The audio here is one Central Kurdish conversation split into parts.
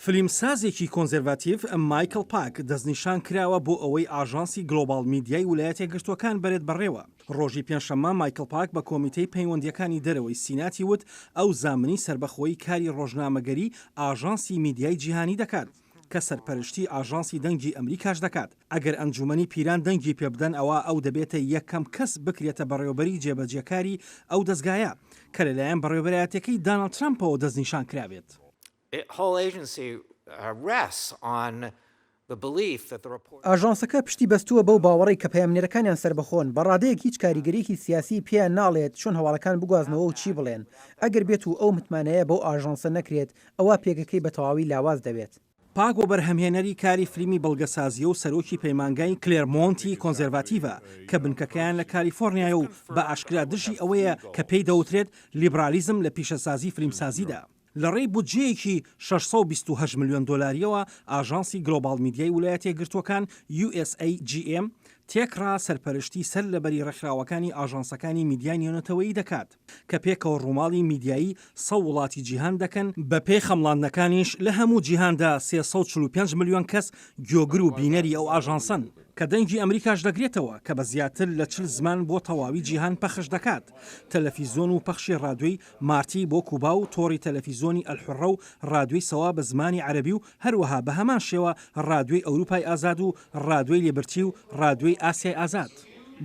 فلیمسازێکی کۆنزەرواتیڤ مایکڵ پاک دەستنیشان کراوە بۆ ئەوەی ئاژانسی گلۆبال میدیای ویلایەتە یەکگرتووەکان بەرێت بەڕێوە. ڕۆژی پێنجشەممە مایکڵ پاک بە کۆمیتەی پەیوەندیەکانی دەرەوەی سیناتی وت ئەو زامنی سربەخۆیی کاری ڕۆژنامەگەری ئاژانسی میدیای جیهانی دەکات کە سەرپەرشتی ئاژانسی دەنگی ئەمریکاش دەکات. ئەگەر ئەنجومەنی پیران دەنگی پێبدەن ئەوە ئەو دەبێتە یەکەم کەس بکرێتە بەڕێوەبەری جێبەجێکاری ئەو دەستگایە کە لەلایەن بەڕێوەبەرایەتەکەی داناڵد ترامپەوە دەستنیشان کرابێت. ئاژانسەکە پشتی بەستووە بەو باوەڕی کە پەیامنێرەکانیان سربەخۆن بە ڕادەیەک هیچ کاریگەریەکی سیاسی پێیان ناڵێت چۆن هەواڵەکان بگوازنەوە و چی بڵێن. ئەگەر بێت و ئەو متمانەیە بەو ئاژانسە نەکرێت ئەوە پێگەکەی بە تەواوی لاواز دەبێت. پاک بۆ بەرهەمهێنەری کاری فلیمی بەڵگەسازیە و سەرۆکی پەیمانگای کلێرمۆنتی کۆنزەرواتیڤە کە بنکەکەیان لە کالیفۆرنیایە و بە ئاشکرا دژی ئەوەیە کە پێی دەوترێت لیبرالیزم لە پیشەسازی فلیمسازیدا. لە ڕێی بودجەیەکی 628 ملیۆن دۆلاریەوە ئاژانسی گلۆبال میدیای ویلایەتە یەکگرتووەکان Usagm تێکڕا سەرپەرشتی سەر لەبەری ڕێکخراوەکانی ئاژانسەکانی میدیای نێونەتەوەیی دەکات کە پێکەوە ڕووماڵی میدیایی 100 وڵاتی جیهان دەکەن بە پێی خەمڵاندنەکانیش لە هەموو جیهاندا 345 ملیۆن کەس گوێگر و بینەری ئەو ئاژانسن کە دەنگی ئەمریکاش دەگرێتەوە کە بە زیاتر لە 40 زمان بۆ تەواوی جیهان پەخش دەکات. تەلەڤیزۆن و پەخشی ڕادیۆی مارتی بۆ کوبا و تۆڕی تەلەڤیزۆنی ئەلحورڕە و ڕادیۆی سەوا بە زمانی عەرەبی و هەروەها بە هەمان شێوە ڕادیۆی ئەوروپای ئازاد و ڕادیۆی لێبرتی و ڕادیۆی ئاسیای ئازاد.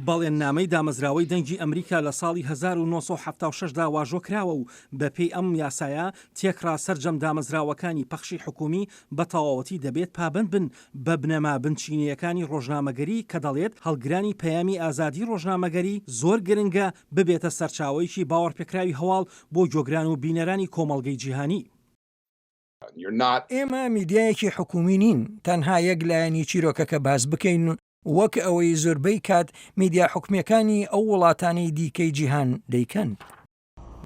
بەڵێننامەی دامەزراوەی دەنگی ئەمریکا لە ساڵی 1976دا واژۆ کراوە و بە پێی ئەم یاسایە تێکڕا سەرجەم دامەزراوەکانی پەخشی حکومی بە تەواوەتی دەبێت پابند بن بە بنەما بنچینیەکانی ڕۆژنامەگەری کە دەڵێت هەڵگرانی پەیامی ئازادی ڕۆژنامەگەری زۆر گرنگە ببێتە سەرچاوەیەکی باوەڕپێکراوی هەواڵ بۆ گۆگران و بینەرانی کۆمەڵگەی جیهانی. ئێمە میدیایەکی حکومی نین، تەنها یەک لایەنی چیرۆکەکە باز بکەین وەک ئەوەی زۆربەی کات میدیا حکومیەکانی ئەو وڵاتانی دیکەی جیهان دەیکەن.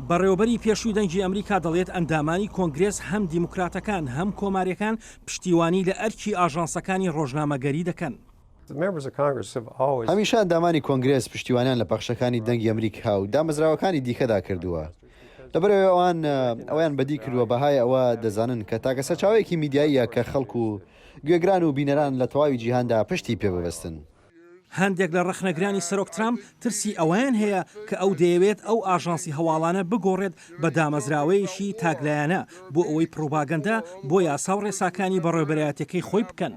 بەڕێوەبەری پێشووی دەنگی ئەمریکا دەڵێت ئەندامانی کۆنگرێس هەم دیموکراتەکان هەم کۆماریەکان پشتیوانی لە ئەرکی ئاژانسەکانی ڕۆژنامەگەری دەکەن. هەمیشە ئەندامانی کۆنگرێس پشتیوانیان لە پەخشەکانی دەنگی ئەمریکا و دامەزراوەکانی دیکەدا کردووە. لەبەرەوەی ئەویان بەدی کردووە بەهای ئەوە دەزانن کە تاکە سەرچاوەیەکی میدیاییە کە خەڵک و گوێگران و بینەران لە تەواوی جیهاندا پشتی پێ ببەستن. هەندێک لە ڕەخنەگرانی سەرۆک ترامپ ترسی ئەوەیان هەیە کە ئەو دەیەوێت ئەو ئاژانسی هەواڵانە بگۆڕێت بە دامەزراوەیەکی تاگلایەنە بۆ ئەوەی پرۆپاگەندا بۆ یاسا و ڕێساکانی بەڕێوەبەرایەتەکەی خۆی بکەن.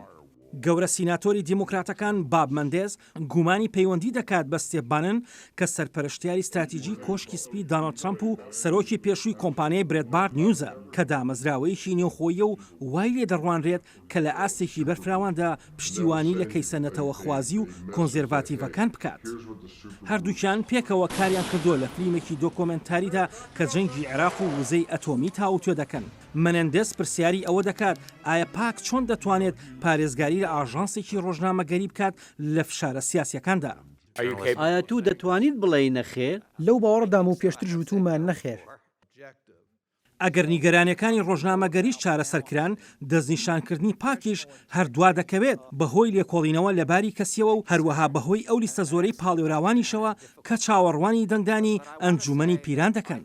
گەورە سیناتۆری دیموکراتەکان باب مندێز گومانی پەیوەندی دەکات بە ستێڤ بانن کە سەرپەرشتیاری استراتیژی کۆشکی سپی داناڵد ترامپ و سەرۆکی پێشووی کۆمپانیای برێدبارد نیوزە کە دامەزراوەیەکی نێوخۆیە و وای لێ دەڕوانرێت کە لە ئاستێکی بەرفراواندا پشتیوانی لە کەیسەنەتەوە خوازی و کۆنزێرواتیڤەکان بکات. هەردووکیان پێکەوە کاریان کردووە لە فلیمێکی دۆکۆمنتاریدا کە جەنگی عێراق و وزەی ئەتۆمی تاوتوێ دەکەن. منەندێز پرسیاری ئەوە دەکات ئایا پاک چۆن دەتوانێت پارێزگاری لە ئاژانسێکی ڕۆژنامەگەری بکات لە فشارە سیاسیەکاندا. ئایا تو دەتوانیت بڵێی نەخێر؟ لەو باوەڕدام و پێشتر ژووتومان نەخێر. ئەگەر نیگەرانەکانی ڕۆژنامەگەریش چارەسەرکران دەستنیشانکردنی پاکیش هەردووا دەکەوێت بەهۆی لێکۆڵینەوە لەباری کەسیەوە و هەروەها بەهۆی ئەو لیستە زۆرەی پاڵێوراوانیشەوە کە چاوەڕوانی دەنگدانی ئەنجومەنی پیران دەکەن.